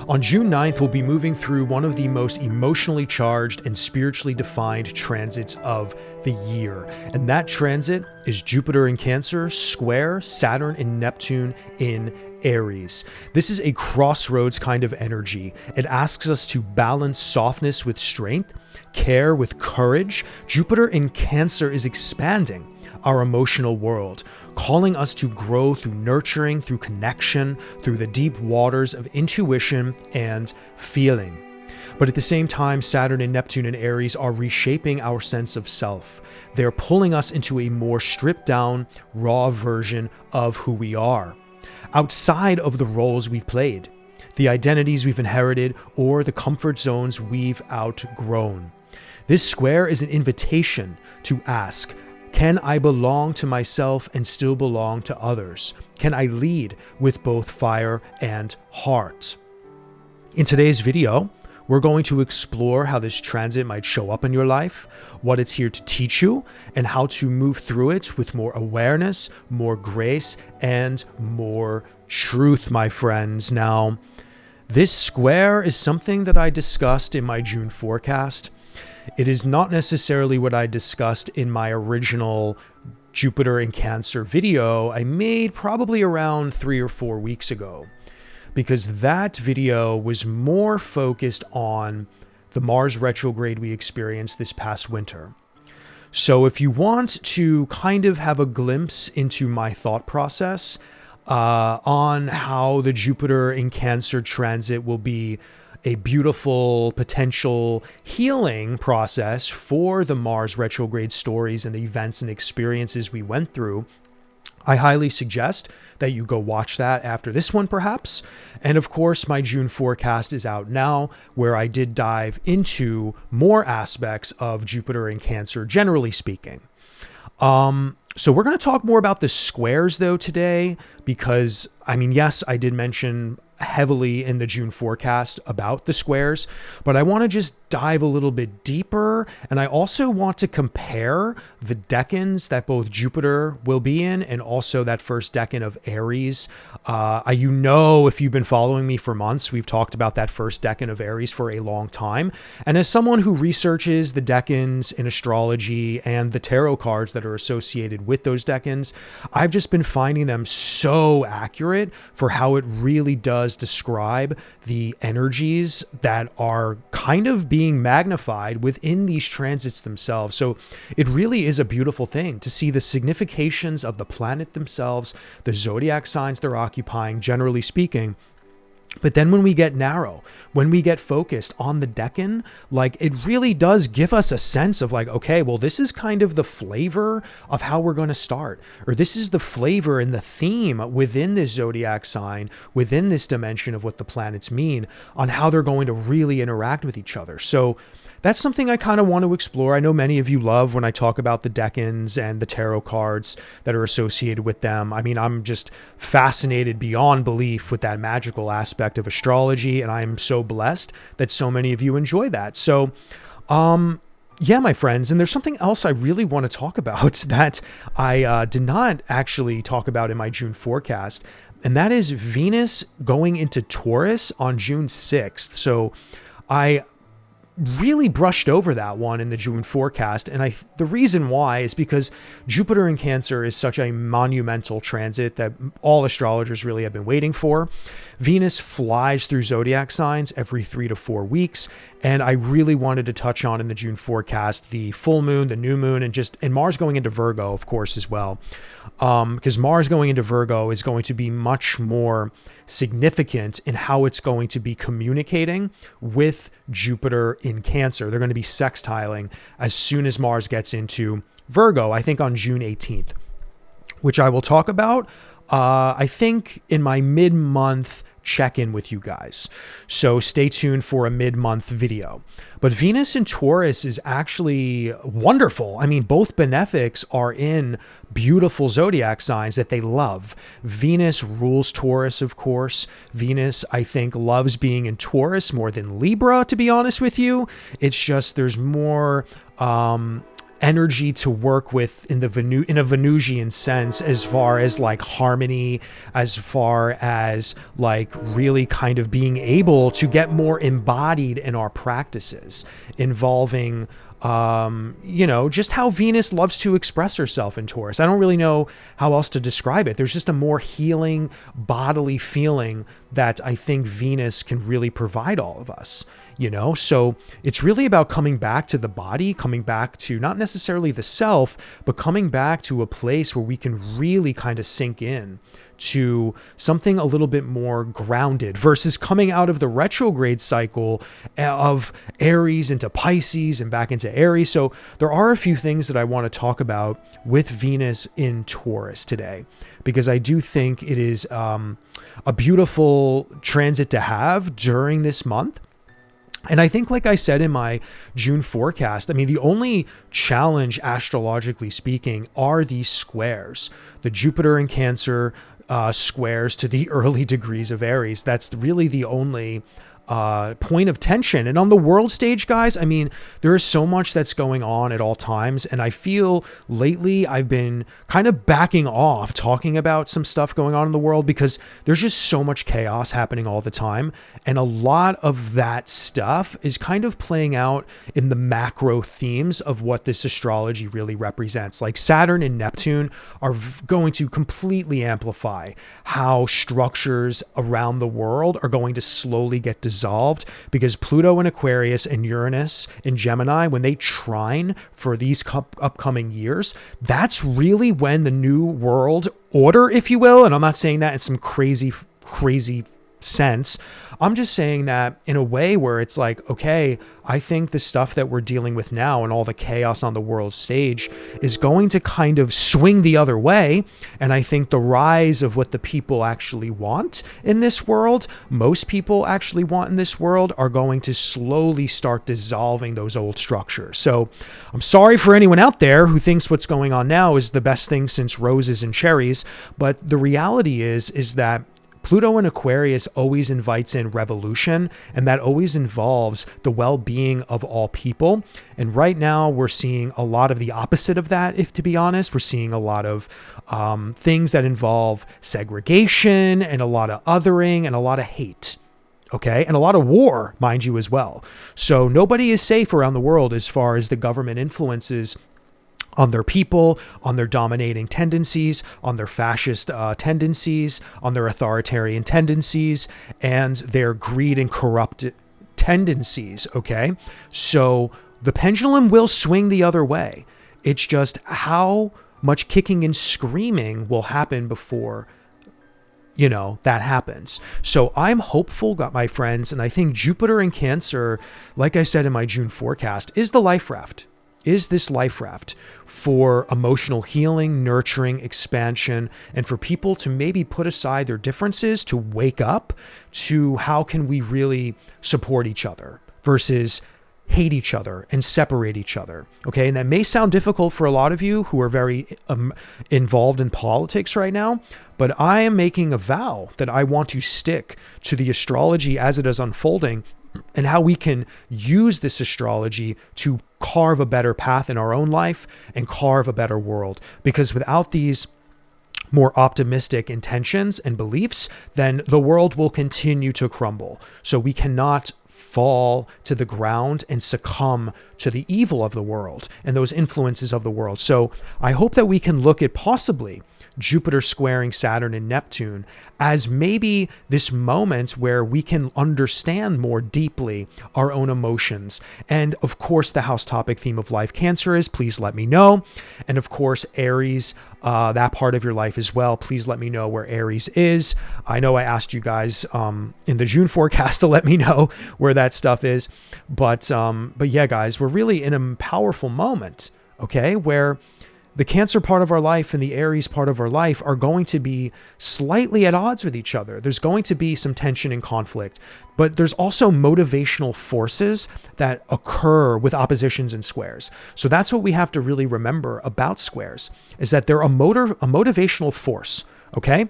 On June 9th, we'll be moving through one of the most emotionally charged and spiritually defined transits of the year. And that transit is Jupiter in Cancer, square Saturn and Neptune in Aries. This is a crossroads kind of energy. It asks us to balance softness with strength, care with courage. Jupiter in Cancer is expanding our emotional world, calling us to grow through nurturing, through connection, through the deep waters of intuition and feeling. But at the same time, Saturn and Neptune and Aries are reshaping our sense of self. They're pulling us into a more stripped down, raw version of who we are, outside of the roles we've played, the identities we've inherited, or the comfort zones we've outgrown. This square is an invitation to ask, can I belong to myself and still belong to others? Can I lead with both fire and heart? In today's video, we're going to explore how this transit might show up in your life, what it's here to teach you, and how to move through it with more awareness, more grace, and more truth, my friends. Now, this square is something that I discussed in my June forecast. It is not necessarily what I discussed in my original Jupiter in Cancer video I made probably around 3 or 4 weeks ago, because that video was more focused on the Mars retrograde we experienced this past winter. So if you want to kind of have a glimpse into my thought process on how the Jupiter in Cancer transit will be a beautiful potential healing process for the Mars retrograde stories and events and experiences we went through, I highly suggest that you go watch that after this one, perhaps. And of course, my June forecast is out now, where I did dive into more aspects of Jupiter in Cancer, generally speaking. So we're going to talk more about the squares though today, because I mean, yes, I did mention heavily in the June forecast about the squares, but I want to just dive a little bit deeper. And I also want to compare the decans that both Jupiter will be in and also that first decan of Aries. If you've been following me for months, we've talked about that first decan of Aries for a long time. And as someone who researches the decans in astrology and the tarot cards that are associated with those decans, I've just been finding them so accurate for how it really does describe the energies that are kind of being magnified within these transits themselves. So it really is a beautiful thing to see the significations of the planet themselves, the zodiac signs they're occupying, generally speaking. But then when we get narrow, when we get focused on the decan, like it really does give us a sense of like, okay, well, this is kind of the flavor of how we're going to start, or this is the flavor and the theme within this zodiac sign, within this dimension of what the planets mean on how they're going to really interact with each other. So that's something I kind of want to explore. I know many of you love when I talk about the decans and the tarot cards that are associated with them. I mean, I'm just fascinated beyond belief with that magical aspect of astrology, and I am so blessed that so many of you enjoy that. So, yeah, my friends, and there's something else I really want to talk about that I did not actually talk about in my June forecast, and that is Venus going into Taurus on June 6th. So I really brushed over that one in the June forecast. And the reason why is because Jupiter in Cancer is such a monumental transit that all astrologers really have been waiting for. Venus flies through zodiac signs every 3 to 4 weeks. And I really wanted to touch on in the June forecast, the full moon, the new moon, and Mars going into Virgo, of course, as well. Because Mars going into Virgo is going to be much more significant in how it's going to be communicating with Jupiter in Cancer. They're going to be sextiling as soon as Mars gets into Virgo, I think on June 18th, which I will talk about, I think in my mid-month check-in with you guys. So stay tuned for a mid-month video. But Venus in Taurus is actually wonderful. I mean, both benefics are in beautiful zodiac signs that they love. Venus rules Taurus, of course. Venus, I think, loves being in Taurus more than Libra, to be honest with you. It's just there's more energy to work with in in a Venusian sense, as far as like harmony, as far as like really kind of being able to get more embodied in our practices involving just how Venus loves to express herself in Taurus. I don't really know how else to describe it. There's just a more healing bodily feeling that I think Venus can really provide all of us, So it's really about coming back to the body, coming back to not necessarily the self, but coming back to a place where we can really kind of sink in to something a little bit more grounded versus coming out of the retrograde cycle of Aries into Pisces and back into Aries. So there are a few things that I want to talk about with Venus in Taurus today, because I do think it is a beautiful transit to have during this month. And I think, like I said in my June forecast, the only challenge, astrologically speaking, are these squares. The Jupiter in Cancer squares to the early degrees of Aries. That's really the only point of tension. And on the world stage, guys, there is so much that's going on at all times. And I feel lately I've been kind of backing off talking about some stuff going on in the world because there's just so much chaos happening all the time. And a lot of that stuff is kind of playing out in the macro themes of what this astrology really represents. Like Saturn and Neptune are going to completely amplify how structures around the world are going to slowly get dissolved, because Pluto in Aquarius and Uranus in Gemini, when they trine for these upcoming years, that's really when the new world order, if you will, and I'm not saying that in some crazy sense. I'm just saying that in a way where it's like, okay, I think the stuff that we're dealing with now and all the chaos on the world stage is going to kind of swing the other way. And I think the rise of what the people actually want in this world, most people actually want in this world, are going to slowly start dissolving those old structures. So I'm sorry for anyone out there who thinks what's going on now is the best thing since roses and cherries. But the reality is that Pluto in Aquarius always invites in revolution, and that always involves the well-being of all people. And right now we're seeing a lot of the opposite of that, if to be honest. We're seeing a lot of things that involve segregation and a lot of othering and a lot of hate. Okay, and a lot of war, mind you, as well. So nobody is safe around the world as far as the government influences on their people, on their dominating tendencies, on their fascist tendencies, on their authoritarian tendencies, and their greed and corrupt tendencies, okay? So the pendulum will swing the other way. It's just how much kicking and screaming will happen before that happens. So I'm hopeful, my friends, and I think Jupiter in Cancer, like I said in my June forecast, is the life raft. Is this life raft for emotional healing, nurturing, expansion, and for people to maybe put aside their differences to wake up to how can we really support each other versus hate each other and separate each other. Okay. And that may sound difficult for a lot of you who are very involved in politics right now, but I am making a vow that I want to stick to the astrology as it is unfolding and how we can use this astrology to carve a better path in our own life and carve a better world. Because without these more optimistic intentions and beliefs, then the world will continue to crumble. So we cannot fall to the ground and succumb to the evil of the world and those influences of the world. So I hope that we can look at possibly Jupiter squaring Saturn and Neptune as maybe this moment where we can understand more deeply our own emotions. And of course, the house topic theme of life Cancer is please let me know. And of course, Aries, that part of your life as well. Please let me know where Aries is. I know I asked you guys in the June forecast to let me know where that stuff is. But yeah, guys, we're really in a powerful moment, okay, where the Cancer part of our life and the Aries part of our life are going to be slightly at odds with each other. There's going to be some tension and conflict, but there's also motivational forces that occur with oppositions and squares. So that's what we have to really remember about squares, is that they're a motivational force, okay?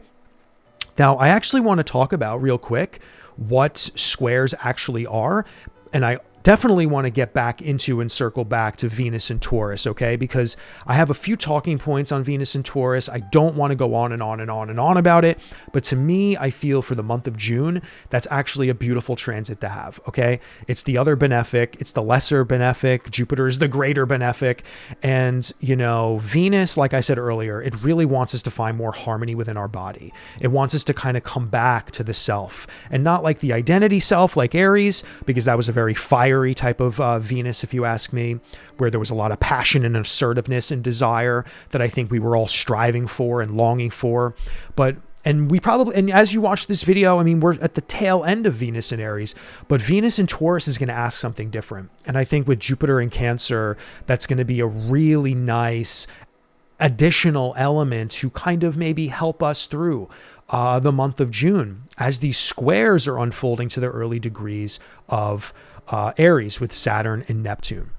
Now, I actually want to talk about real quick what squares actually are, and I definitely want to get back into and circle back to Venus and Taurus, okay? Because I have a few talking points on Venus and Taurus. I don't want to go on and on and on and on about it, but to me, I feel for the month of June, that's actually a beautiful transit to have, okay? It's the other benefic, it's the lesser benefic, Jupiter is the greater benefic, and, you know, Venus, like I said earlier, it really wants us to find more harmony within our body. It wants us to kind of come back to the self, and not like the identity self like Aries, because that was a very fiery type of Venus, if you ask me, where there was a lot of passion and assertiveness and desire that I think we were all striving for and longing for. And as you watch this video, I mean, we're at the tail end of Venus and Aries, but Venus and Taurus is going to ask something different. And I think with Jupiter in Cancer, that's going to be a really nice additional element to kind of maybe help us through the month of June as these squares are unfolding to their early degrees of Aries with Saturn and Neptune.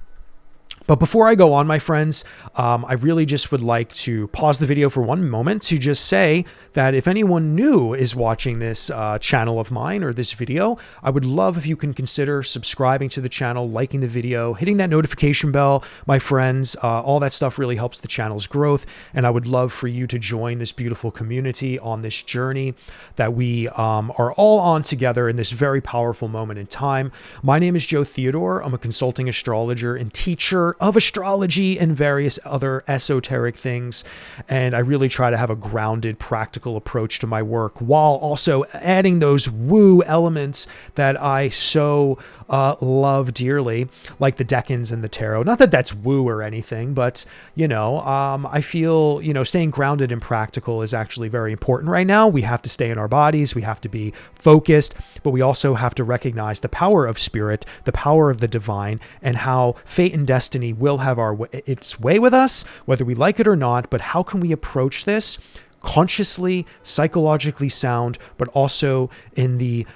But before I go on, my friends, I really just would like to pause the video for one moment to just say that if anyone new is watching this channel of mine or this video, I would love if you can consider subscribing to the channel, liking the video, hitting that notification bell, my friends. All that stuff really helps the channel's growth, and I would love for you to join this beautiful community on this journey that we are all on together in this very powerful moment in time. My name is Joe Theodore. I'm a consulting astrologer and teacher of astrology and various other esoteric things. And I really try to have a grounded, practical approach to my work while also adding those woo elements that I so love dearly, like the Decans and the tarot. Not that that's woo or anything, but, you know, I feel, you know, staying grounded and practical is actually very important right now. We have to stay in our bodies. We have to be focused, but we also have to recognize the power of spirit, the power of the divine, and how fate and destiny will have its way with us, whether we like it or not. But how can we approach this consciously, psychologically sound, but also in the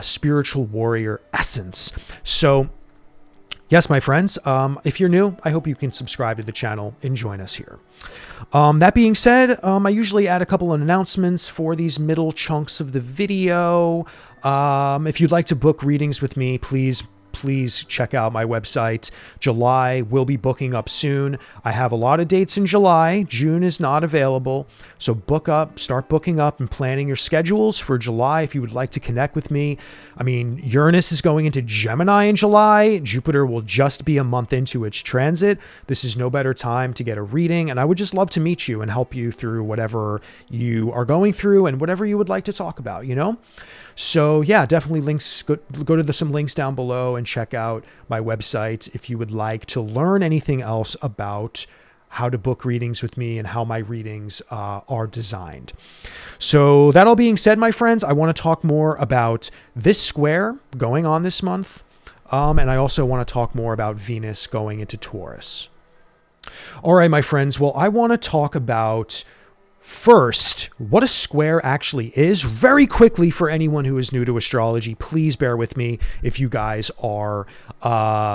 spiritual warrior essence? So yes, my friends, if you're new, I hope you can subscribe to the channel and join us here. That being said, I usually add a couple of announcements for these middle chunks of the video. If you'd like to book readings with me, please check out my website. July will be booking up soon. I have a lot of dates in July. June is not available. So book up, start booking up and planning your schedules for July if you would like to connect with me. I mean, Uranus is going into Gemini in July. Jupiter will just be a month into its transit. This is no better time to get a reading. And I would just love to meet you and help you through whatever you are going through and whatever you would like to talk about, you know? So yeah, definitely go to some links down below and check out my website if you would like to learn anything else about how to book readings with me and how my readings are designed. So that all being said, my friends, I want to talk more about this square going on this month. And I also want to talk more about Venus going into Taurus. All right, my friends. Well, I want to talk about first, what a square actually is. Very quickly, for anyone who is new to astrology, please bear with me if you guys are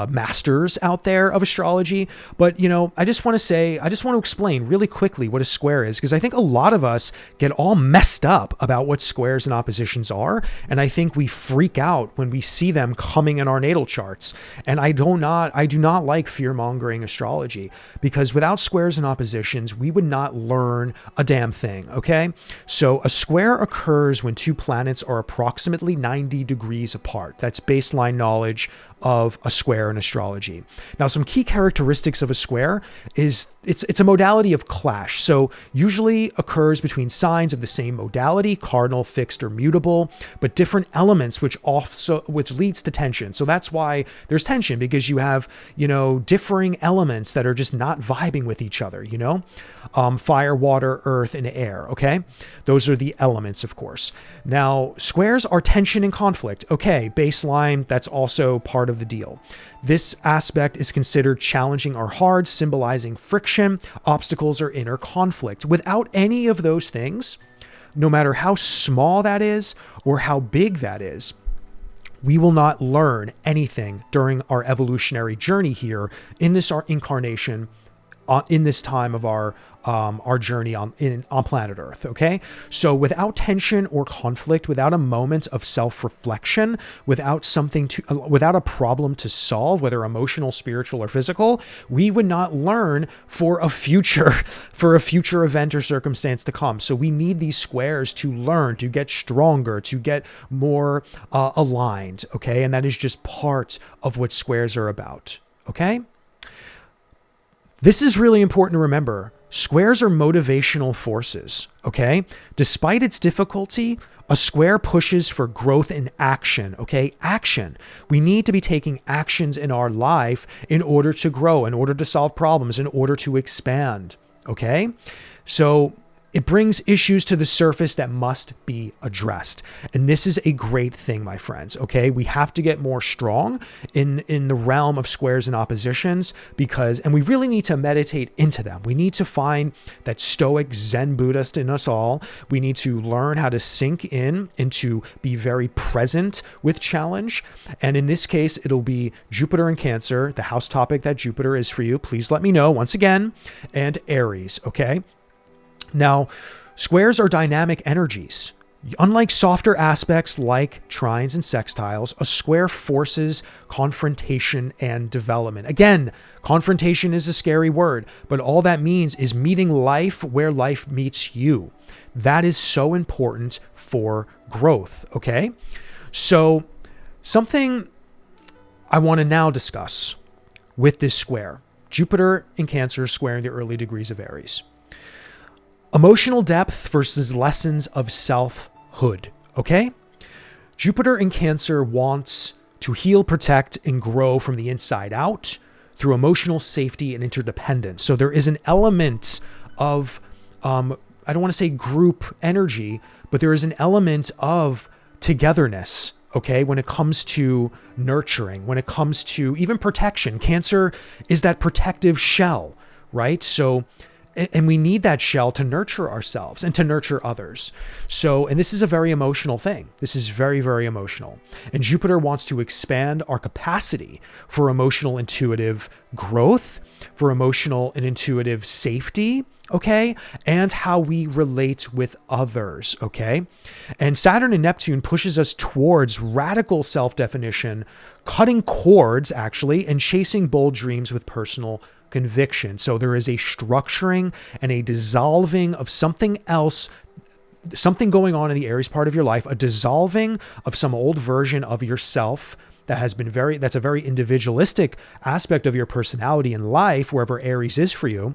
masters out there of astrology. But, you know, I just want to explain really quickly what a square is, because I think a lot of us get all messed up about what squares and oppositions are. And I think we freak out when we see them coming in our natal charts. And I do not like fear-mongering astrology, because without squares and oppositions, we would not learn a damn thing, okay? So a square occurs when two planets are approximately 90 degrees apart. That's baseline knowledge of a square in astrology. Now, some key characteristics of a square is it's a modality of clash. So usually occurs between signs of the same modality, cardinal, fixed, or mutable, but different elements, which leads to tension. So that's why there's tension, because you have, you know, differing elements that are just not vibing with each other, you know? Fire, water, earth, and air, okay? Those are the elements, of course. Now, squares are tension and conflict. Okay, baseline, that's also part of the deal. This aspect is considered challenging or hard, symbolizing friction, obstacles, or inner conflict. Without any of those things, no matter how small that is or how big that is, we will not learn anything during our evolutionary journey here in this incarnation in this time of our journey on planet Earth. Okay, so without tension or conflict, without a moment of self-reflection, without without a problem to solve, whether emotional, spiritual, or physical, we would not learn for a future event or circumstance to come. So we need these squares to learn, to get stronger, to get more aligned. Okay, and that is just part of what squares are about. Okay. This is really important to remember. Squares are motivational forces, okay? Despite its difficulty, a square pushes for growth and action, okay? Action. We need to be taking actions in our life in order to grow, in order to solve problems, in order to expand, okay? So it brings issues to the surface that must be addressed. And this is a great thing, my friends, okay? We have to get more strong in the realm of squares and oppositions and we really need to meditate into them. We need to find that stoic Zen Buddhist in us all. We need to learn how to sink in and to be very present with challenge. And in this case, it'll be Jupiter in Cancer, the house topic that Jupiter is for you. Please let me know once again. And Aries, okay? Now, squares are dynamic energies. Unlike softer aspects like trines and sextiles, a square forces confrontation and development. Again, confrontation is a scary word, but all that means is meeting life where life meets you. That is so important for growth, okay? So, something I want to now discuss with this square. Jupiter in Cancer squaring the early degrees of Aries. Emotional depth versus lessons of selfhood, okay? Jupiter in Cancer wants to heal, protect, and grow from the inside out through emotional safety and interdependence. So there is an element of, I don't want to say group energy, but there is an element of togetherness, okay? When it comes to nurturing, when it comes to even protection. Cancer is that protective shell, right? And we need that shell to nurture ourselves and to nurture others. So, and this is a very emotional thing. This is very, very emotional. And Jupiter wants to expand our capacity for emotional intuitive growth, for emotional and intuitive safety, okay? And how we relate with others, okay? And Saturn and Neptune pushes us towards radical self-definition, cutting cords, actually, and chasing bold dreams with personal conviction. So there is a structuring and a dissolving of something else, something going on in the Aries part of your life, a dissolving of some old version of yourself that's a very individualistic aspect of your personality in life, wherever Aries is for you.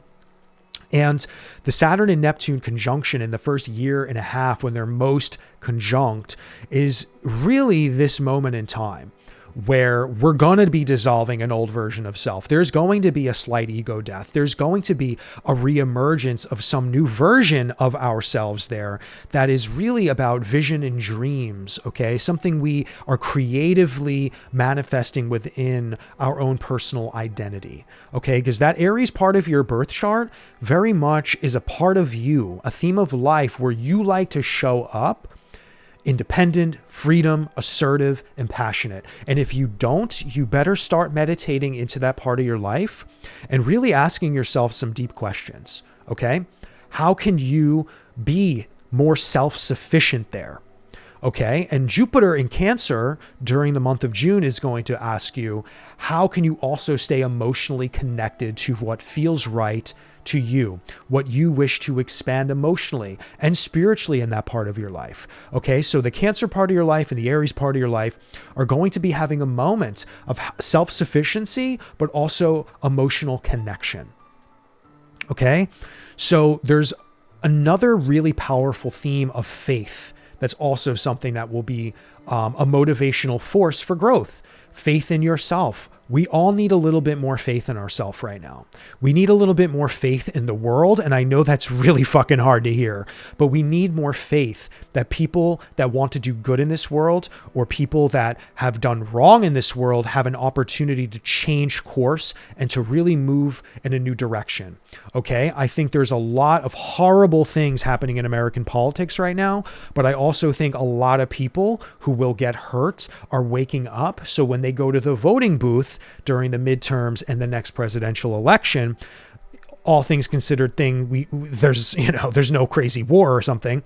And the Saturn and Neptune conjunction in the first year and a half, when they're most conjunct, is really this moment in time where we're going to be dissolving an old version of self. There's going to be a slight ego death. There's going to be a reemergence of some new version of ourselves there that is really about vision and dreams, okay? Something we are creatively manifesting within our own personal identity, okay? Because that Aries part of your birth chart very much is a part of you, a theme of life where you like to show up independent, freedom, assertive, and passionate. And if you don't, you better start meditating into that part of your life and really asking yourself some deep questions, okay? How can you be more self-sufficient there? Okay, and Jupiter in Cancer during the month of June is going to ask you, how can you also stay emotionally connected to what feels right to you, what you wish to expand emotionally and spiritually in that part of your life? Okay, so the Cancer part of your life and the Aries part of your life are going to be having a moment of self-sufficiency, but also emotional connection. Okay, so there's another really powerful theme of faith. That's also something that will be a motivational force for growth. Faith in yourself. We all need a little bit more faith in ourselves right now. We need a little bit more faith in the world. And I know that's really fucking hard to hear, but we need more faith that people that want to do good in this world or people that have done wrong in this world have an opportunity to change course and to really move in a new direction. Okay. I think there's a lot of horrible things happening in American politics right now, but I also think a lot of people who will get hurt are waking up. So when they go to the voting booth during the midterms and the next presidential election, all things considered thing, there's no crazy war or something,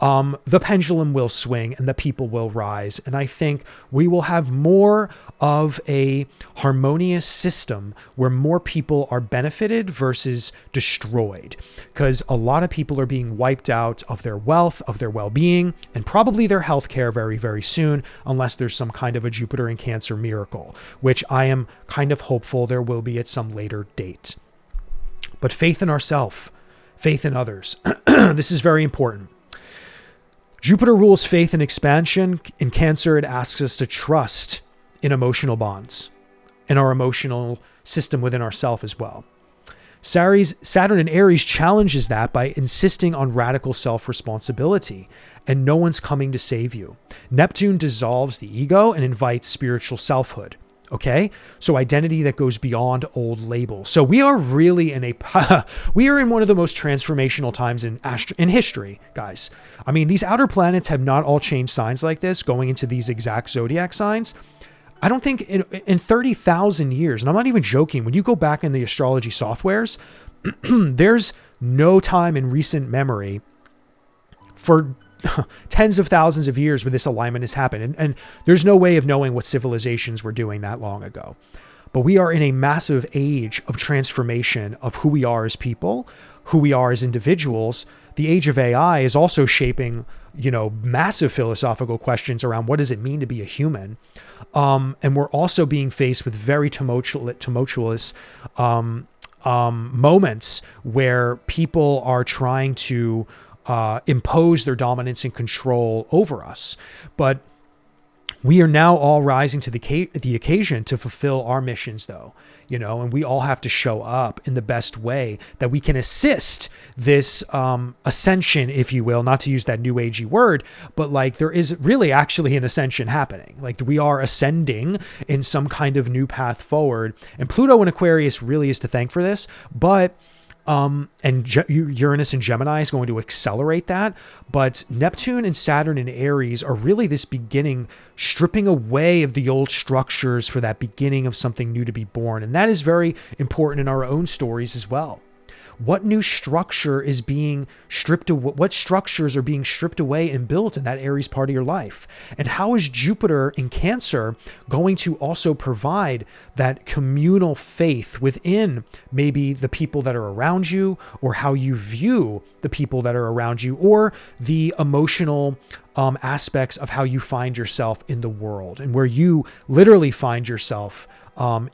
the pendulum will swing and the people will rise. And I think we will have more of a harmonious system where more people are benefited versus destroyed, because a lot of people are being wiped out of their wealth, of their well-being, and probably their healthcare very, very soon, unless there's some kind of a Jupiter in Cancer miracle, which I am kind of hopeful there will be at some later date. But faith in ourselves, faith in others. This is very important. Jupiter rules faith and expansion. In Cancer, it asks us to trust in emotional bonds, in our emotional system within ourselves as well. Saturn in Aries challenges that by insisting on radical self-responsibility, and no one's coming to save you. Neptune dissolves the ego and invites spiritual selfhood. Okay, so identity that goes beyond old labels. So we are really we are in one of the most transformational times in history, guys. I mean, these outer planets have not all changed signs like this, going into these exact zodiac signs. I don't think in 30,000 years, and I'm not even joking, when you go back in the astrology softwares, there's no time in recent memory for tens of thousands of years where this alignment has happened. And there's no way of knowing what civilizations were doing that long ago. But we are in a massive age of transformation of who we are as people, who we are as individuals. The age of AI is also shaping, massive philosophical questions around what does it mean to be a human. And we're also being faced with very tumultuous moments where people are trying to impose their dominance and control over us. But we are now all rising to the occasion to fulfill our missions, though, and we all have to show up in the best way that we can assist this ascension, if you will, not to use that new agey word, but like there is really actually an ascension happening. Like we are ascending in some kind of new path forward. And Pluto in Aquarius really is to thank for this, but Uranus and Gemini is going to accelerate that. But Neptune and Saturn and Aries are really this beginning, stripping away of the old structures for that beginning of something new to be born. And that is very important in our own stories as well. What new structure is being stripped away? What structures are being stripped away and built in that Aries part of your life? And how is Jupiter in Cancer going to also provide that communal faith within maybe the people that are around you, or how you view the people that are around you, or the emotional aspects of how you find yourself in the world, and where you literally find yourself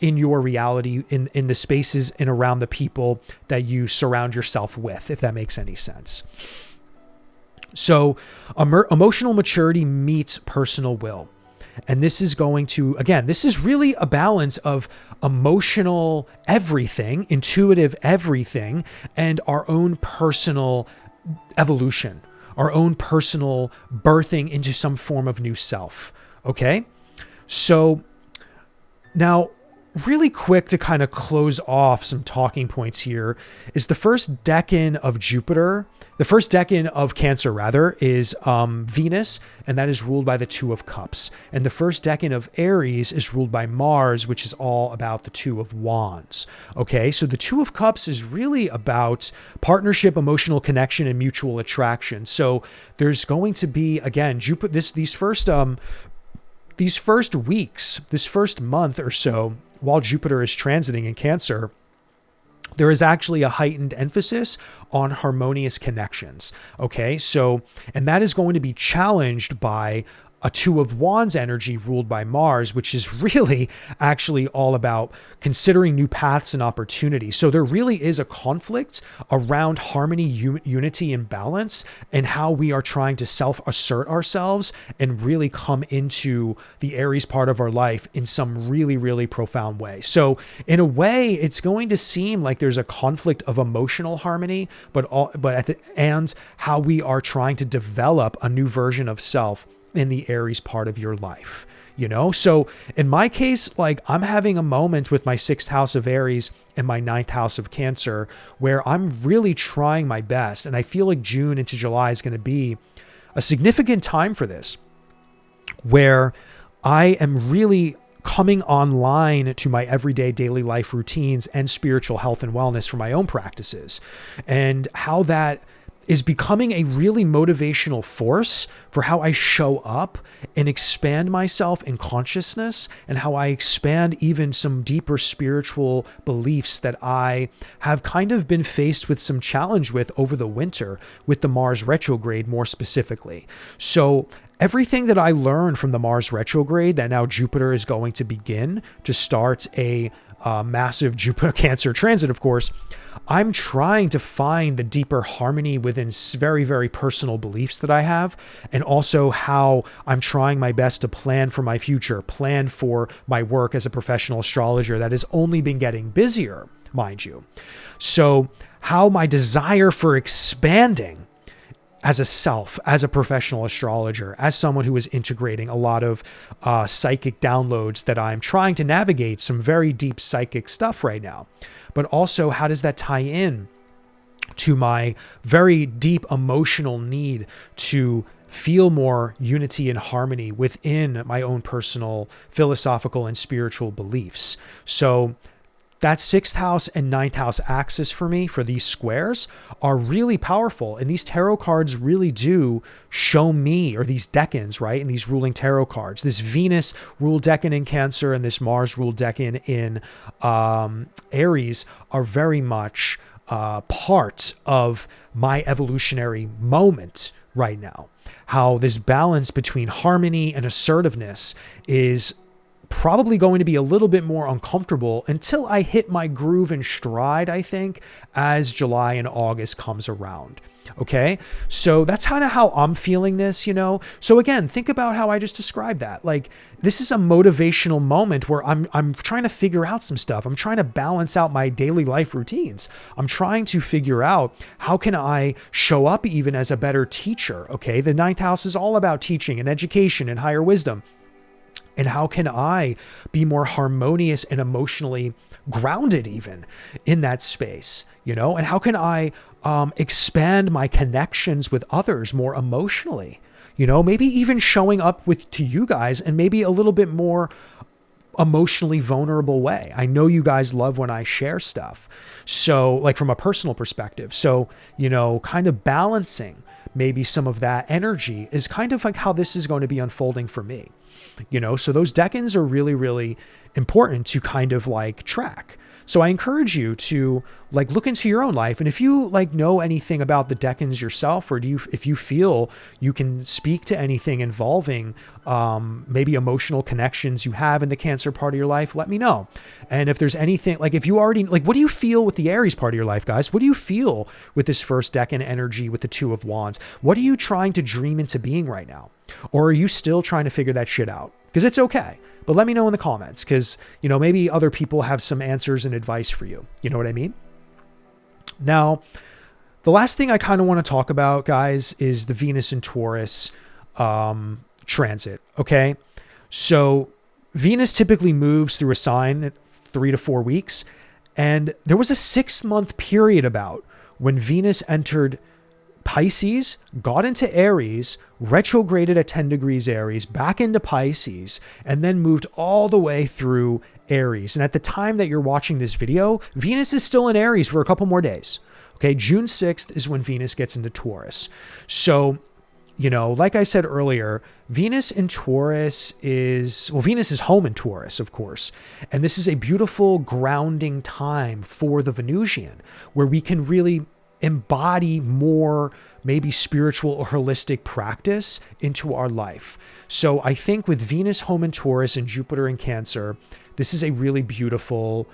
in your reality, in the spaces and around the people that you surround yourself with, if that makes any sense. So emotional maturity meets personal will. And this is going to, again, this is really a balance of emotional everything, intuitive everything, and our own personal evolution, our own personal birthing into some form of new self. Okay? So now, really quick to kind of close off some talking points here is the first decan of Jupiter, the first decan of Cancer rather, is Venus, and that is ruled by the Two of Cups. And the first decan of Aries is ruled by Mars, which is all about the Two of Wands. Okay, so the Two of Cups is really about partnership, emotional connection, and mutual attraction. So there's going to be, again, Jupiter, these first weeks, this first month or so, while Jupiter is transiting in Cancer, there is actually a heightened emphasis on harmonious connections. Okay, so, and that is going to be challenged by a Two of Wands energy ruled by Mars, which is really actually all about considering new paths and opportunities. So there really is a conflict around harmony, unity, and balance, and how we are trying to self-assert ourselves and really come into the Aries part of our life in some really, really profound way. So in a way, it's going to seem like there's a conflict of emotional harmony, and how we are trying to develop a new version of self in the Aries part of your life, So in my case, like I'm having a moment with my 6th house of Aries and my 9th house of Cancer where I'm really trying my best. And I feel like June into July is going to be a significant time for this, where I am really coming online to my everyday daily life routines and spiritual health and wellness for my own practices, and how that is becoming a really motivational force for how I show up and expand myself in consciousness, and how I expand even some deeper spiritual beliefs that I have kind of been faced with some challenge with over the winter with the Mars retrograde more specifically. So everything that I learned from the Mars retrograde, that now Jupiter is going to begin to start a massive Jupiter Cancer transit, of course, I'm trying to find the deeper harmony within very, very personal beliefs that I have, and also how I'm trying my best to plan for my future, plan for my work as a professional astrologer that has only been getting busier, mind you. So how my desire for expanding as a self, as a professional astrologer, as someone who is integrating a lot of psychic downloads, that I'm trying to navigate some very deep psychic stuff right now. But also, how does that tie in to my very deep emotional need to feel more unity and harmony within my own personal philosophical and spiritual beliefs? So that 6th house and 9th house axis for me, for these squares, are really powerful. And these tarot cards really do show me, or these decans, right? And these ruling tarot cards, this Venus ruled decan in Cancer and this Mars ruled decan in Aries, are very much part of my evolutionary moment right now. How this balance between harmony and assertiveness is probably going to be a little bit more uncomfortable until I hit my groove and stride, I think, as July and August comes around. Okay. So that's kind of how I'm feeling this, you know? So again, think about how I just described that. Like, this is a motivational moment where I'm trying to figure out some stuff. I'm trying to balance out my daily life routines. I'm trying to figure out how can I show up even as a better teacher. Okay. The 9th house is all about teaching and education and higher wisdom. And how can I be more harmonious and emotionally grounded even in that space, you know? And how can I expand my connections with others more emotionally, you know? Maybe even showing up to you guys in maybe a little bit more emotionally vulnerable way. I know you guys love when I share stuff. So, like, from a personal perspective. So, you know, kind of balancing maybe some of that energy is kind of like how this is going to be unfolding for me. You know, so those decans are really, really important to kind of like track. So I encourage you to like look into your own life. And if you like know anything about the decans yourself, or if you feel you can speak to anything involving maybe emotional connections you have in the Cancer part of your life, let me know. And if there's anything, like if you already, like, what do you feel with the Aries part of your life, guys? What do you feel with this first decan energy with the 2 of Wands? What are you trying to dream into being right now? Or are you still trying to figure that shit out? Because it's okay. But let me know in the comments, because, you know, maybe other people have some answers and advice for you. You know what I mean? Now, the last thing I kind of want to talk about, guys, is the Venus and Taurus transit. Okay. So Venus typically moves through a sign at 3 to 4 weeks. And there was a 6-month period about when Venus entered Pisces, got into Aries, retrograded at 10 degrees Aries, back into Pisces, and then moved all the way through Aries. And at the time that you're watching this video, Venus is still in Aries for a couple more days. Okay, June 6th is when Venus gets into Taurus. So, you know, like I said earlier, Venus in Taurus is, well, Venus is home in Taurus, of course. And this is a beautiful grounding time for the Venusian, where we can really embody more maybe spiritual or holistic practice into our life. So I think with Venus home in Taurus and Jupiter in Cancer, this is a really beautiful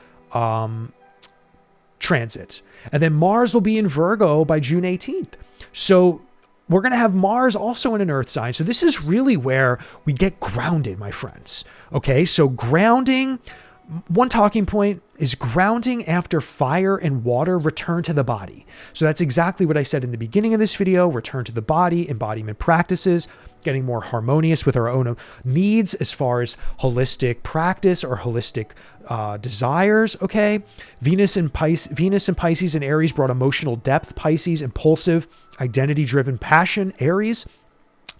transit. And then Mars will be in Virgo by June 18th. So we're going to have Mars also in an earth sign. So this is really where we get grounded, my friends. Okay, so grounding, one talking point is grounding after fire and water return to the body. So that's exactly what I said in the beginning of this video: return to the body, embodiment practices, getting more harmonious with our own needs as far as holistic practice or holistic desires. Okay. Venus and Pisces and Aries brought emotional depth. Pisces, impulsive, identity-driven passion. Aries,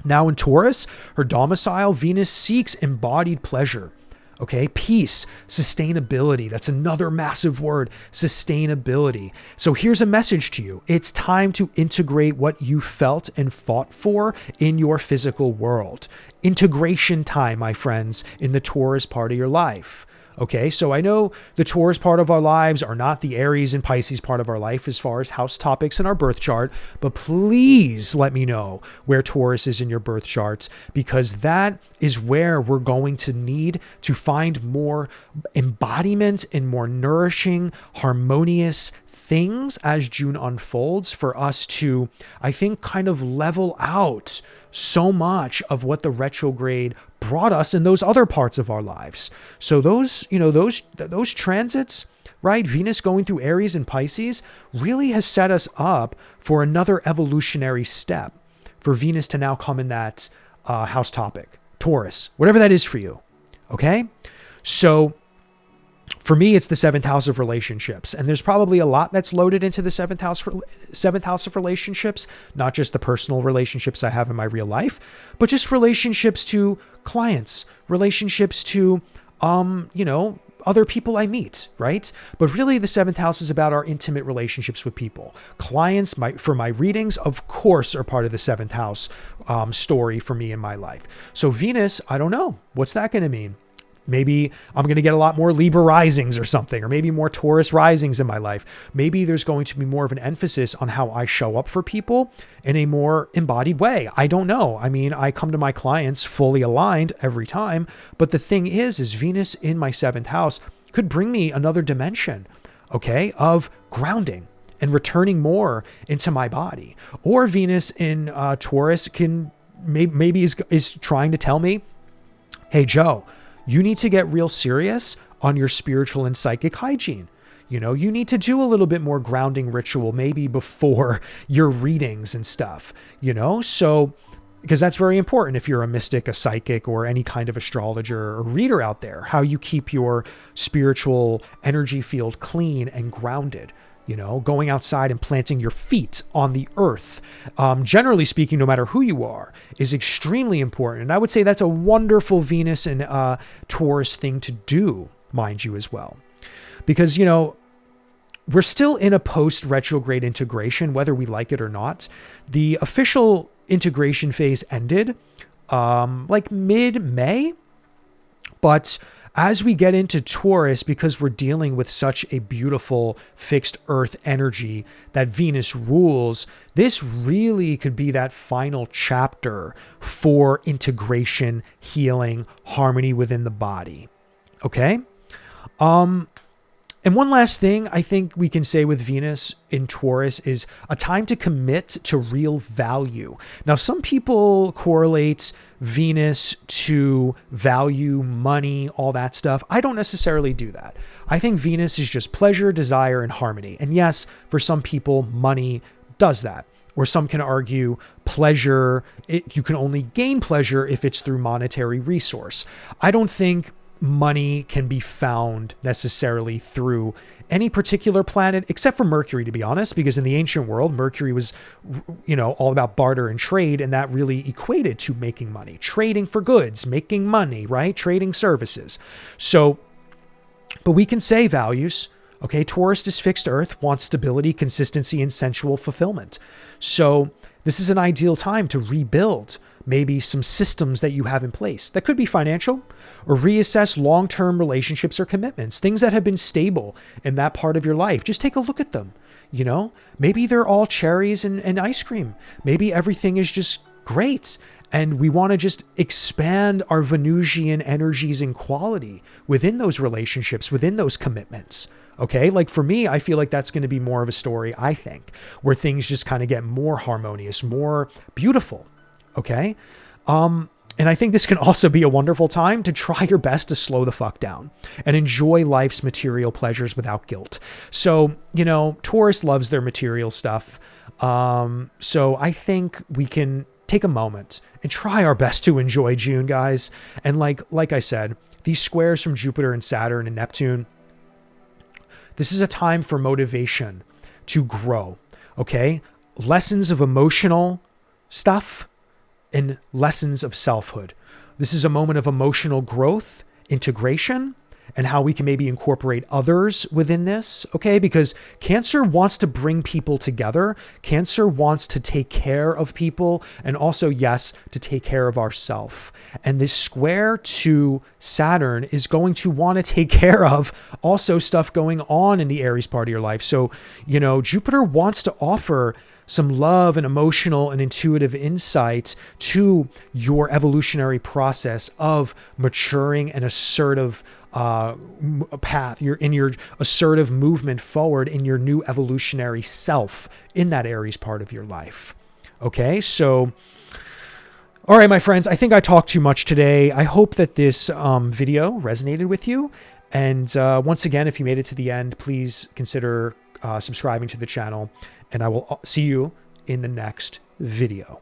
now in Taurus, her domicile, Venus seeks embodied pleasure. Okay, peace, sustainability. That's another massive word, sustainability. So here's a message to you. It's time to integrate what you felt and fought for in your physical world. Integration time, my friends, in the Taurus part of your life. Okay, so I know the Taurus part of our lives are not the Aries and Pisces part of our life as far as house topics in our birth chart, but please let me know where Taurus is in your birth charts, because that is where we're going to need to find more embodiment and more nourishing, harmonious things as June unfolds for us to, I think, kind of level out so much of what the retrograde brought us in those other parts of our lives. So those transits, right? Venus going through Aries and Pisces really has set us up for another evolutionary step for Venus to now come in that house topic, Taurus, whatever that is for you. Okay. So for me, it's the 7th house of relationships, and there's probably a lot that's loaded into the 7th house of relationships, not just the personal relationships I have in my real life, but just relationships to clients, relationships to, other people I meet, right? But really the 7th house is about our intimate relationships with people. Clients, for my readings, of course, are part of the 7th house story for me in my life. So Venus, I don't know. What's that going to mean? Maybe I'm going to get a lot more Libra risings or something, or maybe more Taurus risings in my life. Maybe there's going to be more of an emphasis on how I show up for people in a more embodied way. I don't know. I mean, I come to my clients fully aligned every time, but the thing is Venus in my 7th house could bring me another dimension, okay, of grounding and returning more into my body. Or Venus in Taurus can maybe is trying to tell me, hey, Joe, you need to get real serious on your spiritual and psychic hygiene. You need to do a little bit more grounding ritual, maybe before your readings and stuff, so because that's very important if you're a mystic, a psychic, or any kind of astrologer or reader out there, how you keep your spiritual energy field clean and grounded. Going outside and planting your feet on the earth, generally speaking, no matter who you are, is extremely important. And I would say that's a wonderful Venus and Taurus thing to do, mind you, as well. Because, we're still in a post-retrograde integration, whether we like it or not. The official integration phase ended like mid-May, but as we get into Taurus, because we're dealing with such a beautiful fixed earth energy that Venus rules, this really could be that final chapter for integration, healing, harmony within the body. Okay? And one last thing I think we can say with Venus in Taurus is a time to commit to real value. Now, some people correlate Venus to value, money, all that stuff. I don't necessarily do that. I think Venus is just pleasure, desire, and harmony. And yes, for some people, money does that. Or some can argue pleasure, you can only gain pleasure if it's through monetary resource. I don't think money can be found necessarily through any particular planet, except for Mercury, to be honest, because in the ancient world, Mercury was, all about barter and trade, and that really equated to making money, trading for goods, making money, right? Trading services. So, but we can say values. Okay, Taurus is fixed earth, wants stability, consistency, and sensual fulfillment. So this is an ideal time to rebuild maybe some systems that you have in place. That could be financial, or reassess long-term relationships or commitments, things that have been stable in that part of your life. Just take a look at them. Maybe they're all cherries and ice cream. Maybe everything is just great. And we want to just expand our Venusian energies and quality within those relationships, within those commitments. Okay, like for me, I feel like that's going to be more of a story, I think, where things just kind of get more harmonious, more beautiful. Okay. And I think this can also be a wonderful time to try your best to slow the fuck down and enjoy life's material pleasures without guilt. So, Taurus loves their material stuff. So I think we can take a moment and try our best to enjoy June, guys. And like I said, these squares from Jupiter and Saturn and Neptune, this is a time for motivation to grow. Okay. Lessons of emotional stuff and lessons of selfhood. This is a moment of emotional growth integration and how we can maybe incorporate others within this, okay? Because Cancer wants to bring people together. Cancer wants to take care of people and also, yes, to take care of ourselves. And this square to Saturn is going to want to take care of also stuff going on in the Aries part of your life. So, you know, Jupiter wants to offer some love and emotional and intuitive insight to your evolutionary process of maturing an assertive path. You're in your assertive movement forward in your new evolutionary self in that Aries part of your life. Okay, so all right, my friends, I think I talked too much today. I hope that this video resonated with you. And once again, if you made it to the end, please consider subscribing to the channel, and I will see you in the next video.